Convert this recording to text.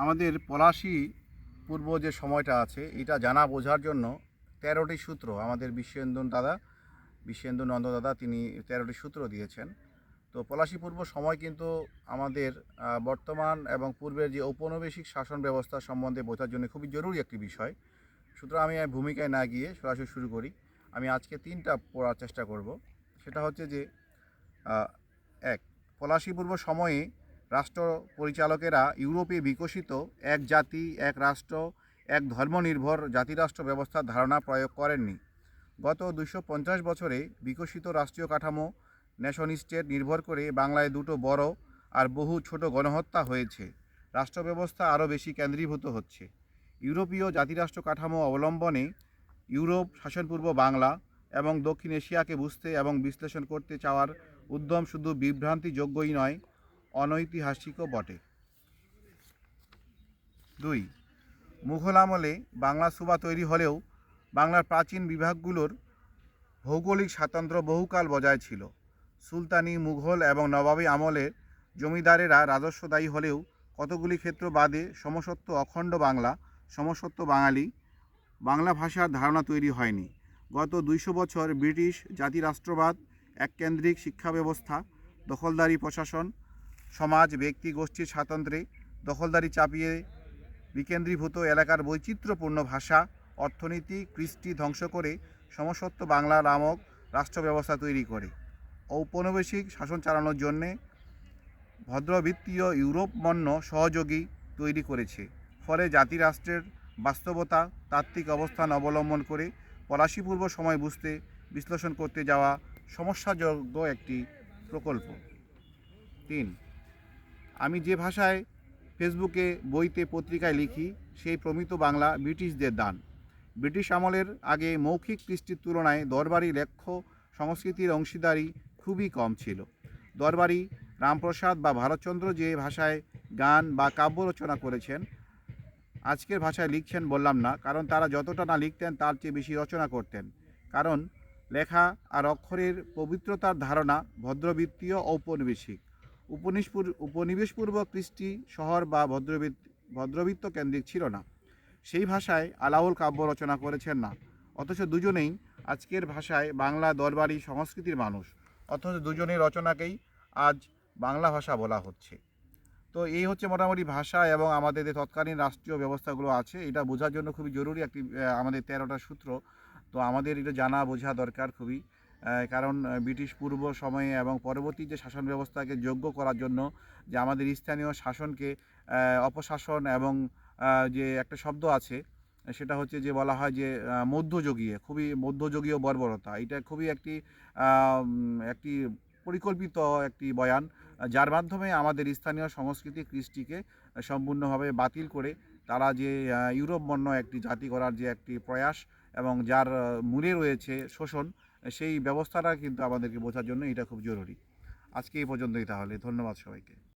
আমাদের পলাশী পূর্ব যে সময়টা আছে এটা জানা বোঝার জন্য ১৩টি সূত্র আমাদের বিশ্বেন্দু নন্দ দাদা তিনি ১৩টি সূত্র দিয়েছেন। তো পলাশী পূর্ব সময় কিন্তু আমাদের বর্তমান এবং পূর্বের যে ঔপনিবেশিক শাসন ব্যবস্থা সম্বন্ধে বোঝার জন্য খুবই জরুরি একটি বিষয়। সুতরাং আমি ভূমিকায় না গিয়ে সরাসরি শুরু করি। আমি আজকে ৩টা পড়ার চেষ্টা করব। সেটা হচ্ছে যে ১, পলাশী পূর্ব সময়ে রাষ্ট্র পরিচালকেরা ইউরোপে বিকশিত এক জাতি এক রাষ্ট্র এক ধর্মনির্ভর জাতিরাষ্ট্র ব্যবস্থার ধারণা প্রয়োগ করেননি। গত ২৫০ বছরে বিকশিত রাষ্ট্রীয় কাঠামো নেশন স্টেট নির্ভর করে বাংলায় দুটো বড় আর বহু ছোট গণহত্যা হয়েছে। রাষ্ট্র ব্যবস্থা আরও বেশি কেন্দ্রীভূত হচ্ছে। ইউরোপীয় জাতিরাষ্ট্র কাঠামো অবলম্বনে ইউরোপ শাসনপূর্ব বাংলা এবং দক্ষিণ এশিয়াকে বুঝতে এবং বিশ্লেষণ করতে চাওয়ার উদ্যম শুধু বিভ্রান্তিযোগ্যই নয়, অনৈতিহাসিকও বটে। ২, মুঘল আমলে বাংলা সুবা তৈরি হলেও বাংলার প্রাচীন বিভাগগুলোর ভৌগোলিক স্বাতন্ত্র্য বহুকাল বজায় ছিল। সুলতানি, মুঘল এবং নবাবী আমলের জমিদারেরা রাজস্বদায়ী হলেও কতগুলি ক্ষেত্র বাদে সমসত্ব অখণ্ড বাংলা, সমসত্ব বাঙালি বাংলা ভাষার ধারণা তৈরি হয়নি। গত ২০০ বছর ব্রিটিশ জাতিরাষ্ট্রবাদ, এককেন্দ্রিক শিক্ষা ব্যবস্থা, দখলদারি প্রশাসন, সমাজ ব্যক্তি গোষ্ঠীর স্বাতন্ত্র্যে দখলদারি চাপিয়ে বিকেন্দ্রীভূত এলাকার বৈচিত্র্যপূর্ণ ভাষা, অর্থনীতি, কৃষ্টি ধ্বংস করে সমসত্ব বাংলা নামক রাষ্ট্র ব্যবস্থা তৈরি করে ঔপনিবেশিক শাসন চালানোর জন্যে ভদ্রবৃত্তীয় ইউরোপমন্য সহযোগী তৈরি করেছে। ফলে জাতিরাষ্ট্রের বাস্তবতা তাত্ত্বিক অবস্থান অবলম্বন করে পলাশীপূর্ব সময় বুঝতে বিশ্লেষণ করতে যাওয়া সমস্যাযোগ্য একটি প্রকল্প। ৩, আমি যে ভাষায় ফেসবুকে, বইতে, পত্রিকায় লিখি সেই প্রমিত বাংলা ব্রিটিশদের দান। ব্রিটিশ আমলের আগে মৌখিক কৃষ্টির তুলনায় দরবারি লেখ্য সংস্কৃতির অংশীদারি খুবই কম ছিল। দরবারি রামপ্রসাদ বা ভারতচন্দ্র যে ভাষায় গান বা কাব্য রচনা করেছেন, আজকের ভাষায় লিখছেন বললাম না, কারণ তারা যতটা না লিখতেন তার চেয়ে বেশি রচনা করতেন। কারণ লেখা আর অক্ষরের পবিত্রতার ধারণা ভদ্রবৃত্তীয় ঔপনিবেশিক। উপনিবেশপূর্ব কৃষ্টি শহর বা ভদ্রবৃত্ত কেন্দ্রিক ছিল না। সেই ভাষায় আলাওল কাব্য রচনা করেছেন না। অথচ দুজনেই আজকের ভাষায় বাংলা দরবারি সংস্কৃতির মানুষ। অথচ দুজনের রচনাকেই আজ বাংলা ভাষা বলা হচ্ছে। তো এই হচ্ছে মোটামুটি ভাষা এবং আমাদের যে তৎকালীন রাষ্ট্রীয় ব্যবস্থাগুলো আছে এটা বোঝার জন্য খুবই জরুরি একটি আমাদের ১৩টা সূত্র। তো আমাদের এটা জানা বোঝা দরকার খুবই, কারণ ব্রিটিশ পূর্ব সময়ে এবং পরবর্তী যে শাসন ব্যবস্থাকে যোগ্য করার জন্য যে আমাদের স্থানীয় শাসনকে অপশাসন এবং যে একটা শব্দ আছে সেটা হচ্ছে যে বলা হয় যে মধ্যযুগীয়, খুবই মধ্যযুগীয় বর্বরতা। এটা খুবই একটি পরিকল্পিত একটি বয়ান, যার মাধ্যমে আমাদের স্থানীয় সংস্কৃতি কৃষ্টিকে সম্পূর্ণভাবে বাতিল করে তারা যে ইউরোপবর্ণ একটি জাতি করার যে একটি প্রয়াস এবং যার মূলে রয়েছে শোষণ, সেই ব্যবস্থাটা কিন্তু আমাদেরকে বোঝার জন্য এটা খুব জরুরি। আজকে এই পর্যন্তই তাহলে। ধন্যবাদ সবাইকে।